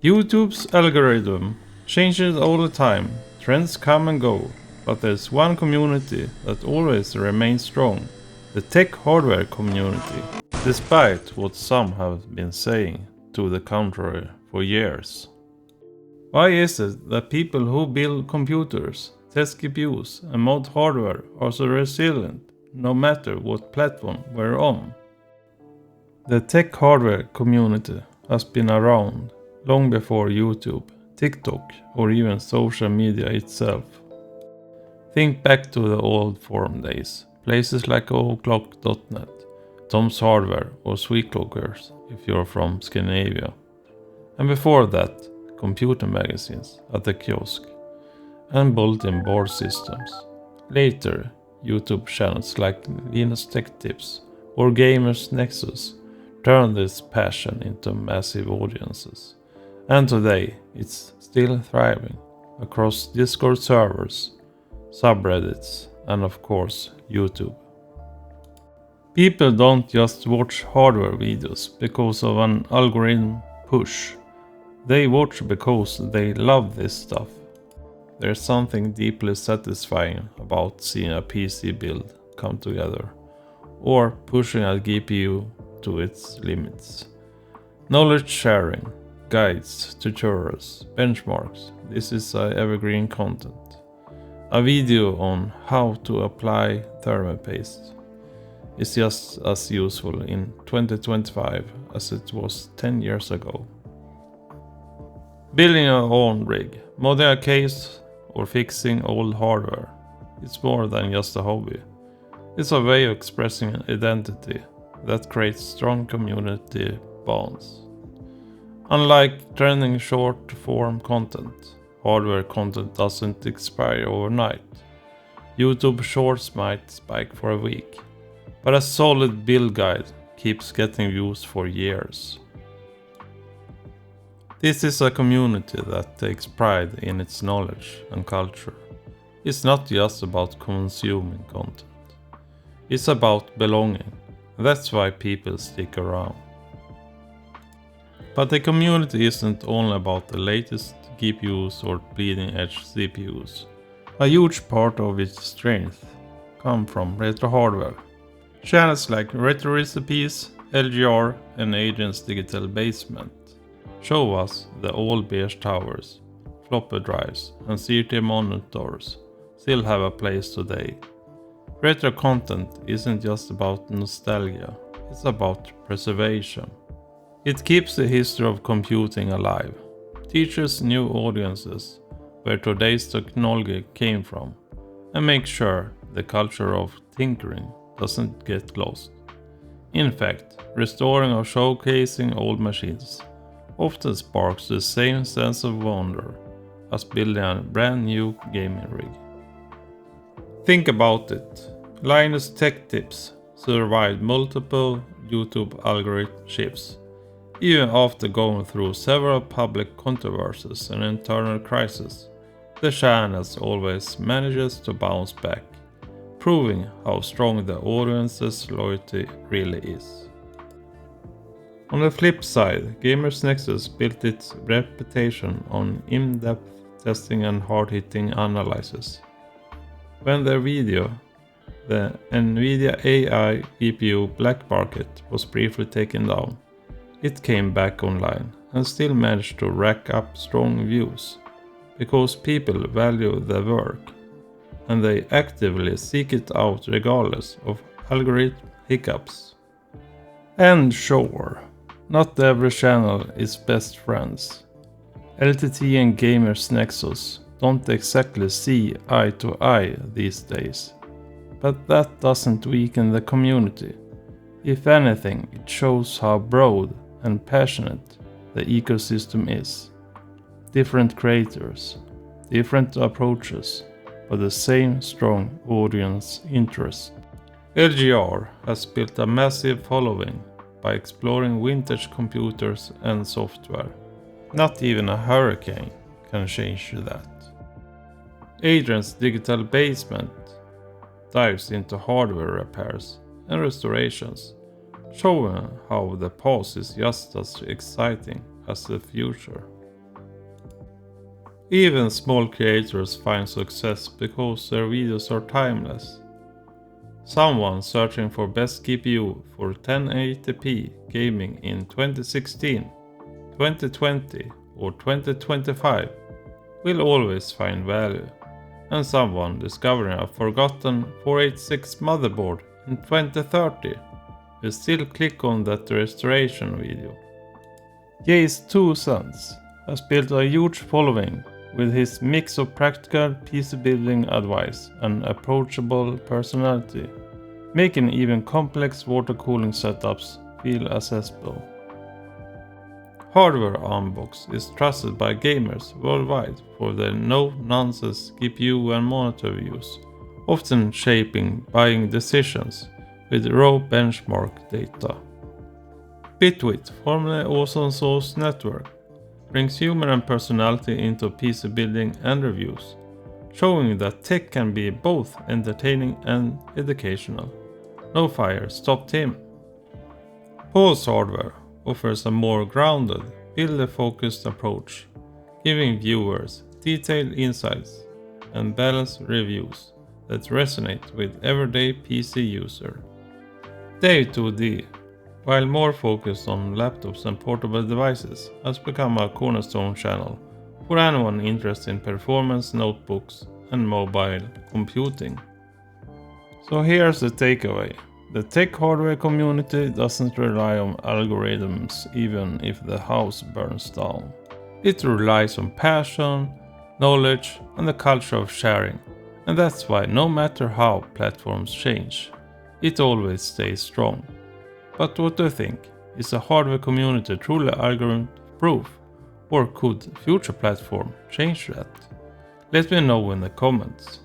YouTube's algorithm changes all the time, trends come and go, but there's one community that always remains strong, the tech hardware community, despite what some have been saying to the contrary for years. Why is it that people who build computers, test GPUs and mod hardware are so resilient, no matter what platform we're on? The tech hardware community has been around long before YouTube, TikTok or even social media itself. Think back to the old forum days, places like O'Clock.net, Tom's Hardware or SweClockers if you're from Scandinavia. And before that, computer magazines at the kiosk and bulletin board systems. Later, YouTube channels like Linus Tech Tips or Gamers Nexus turned this passion into massive audiences. And today, it's still thriving across Discord servers, subreddits, and of course, YouTube. People don't just watch hardware videos because of an algorithm push. They watch because they love this stuff. There's something deeply satisfying about seeing a PC build come together, or pushing a GPU to its limits. Knowledge sharing, guides, tutorials, benchmarks, this is evergreen content. A video on how to apply thermopaste is just as useful in 2025 as it was 10 years ago. Building your own rig, modding a case or fixing old hardware, it's more than just a hobby. It's a way of expressing an identity that creates strong community bonds. Unlike trending short-form content, hardware content doesn't expire overnight. YouTube Shorts might spike for a week, but a solid build guide keeps getting views for years. This is a community that takes pride in its knowledge and culture. It's not just about consuming content. It's about belonging. That's why people stick around. But the community isn't only about the latest GPUs or bleeding edge CPUs. A huge part of its strength comes from retro hardware. Channels like Retro Recipes, LGR and Adrian's Digital Basement show us the old beige towers, floppy drives and CRT monitors still have a place today. Retro content isn't just about nostalgia, it's about preservation. It keeps the history of computing alive, teaches new audiences where today's technology came from, and makes sure the culture of tinkering doesn't get lost. In fact, restoring or showcasing old machines often sparks the same sense of wonder as building a brand new gaming rig. Think about it. Linus Tech Tips survived multiple YouTube algorithm shifts, even after going through several public controversies and internal crises. The channel always manages to bounce back, proving how strong the audience's loyalty really is. On the flip side, Gamers Nexus built its reputation on in-depth testing and hard-hitting analysis. When their video, the NVIDIA AI GPU black market, was briefly taken down, it came back online and still managed to rack up strong views, because people value the work and they actively seek it out regardless of algorithm hiccups. And sure, not every channel is best friends. LTT and Gamers Nexus don't exactly see eye to eye these days, but that doesn't weaken the community. If anything, it shows how broad and passionate the ecosystem is. Different creators, different approaches, but the same strong audience interest. LGR has built a massive following by exploring vintage computers and software. Not even a hurricane can change that. Adrian's Digital Basement dives into hardware repairs and restorations, showing how the past is just as exciting as the future. Even small creators find success because their videos are timeless. Someone searching for best GPU for 1080p gaming in 2016, 2020 or 2025 will always find value, and someone discovering a forgotten 486 motherboard in 2030 will still click on that restoration video. JayzTwoCents has built a huge following with his mix of practical PC building advice and approachable personality, making even complex water cooling setups feel accessible. Hardware Unboxed is trusted by gamers worldwide for their no-nonsense GPU and monitor views, often shaping buying decisions with raw benchmark data. Bitwit, formerly open source network, brings humor and personality into PC building and reviews, showing that tech can be both entertaining and educational. No fire stopped him. Pause Hardware offers a more grounded, builder-focused approach, giving viewers detailed insights and balanced reviews that resonate with everyday PC user. JayzTwoCents, while more focused on laptops and portable devices, has become a cornerstone channel for anyone interested in performance notebooks and mobile computing. So here's the takeaway. The tech hardware community doesn't rely on algorithms even if the house burns down. It relies on passion, knowledge and the culture of sharing. And that's why no matter how platforms change, it always stays strong. But what do you think? Is the hardware community truly algorithm-proof? Or could future platforms change that? Let me know in the comments.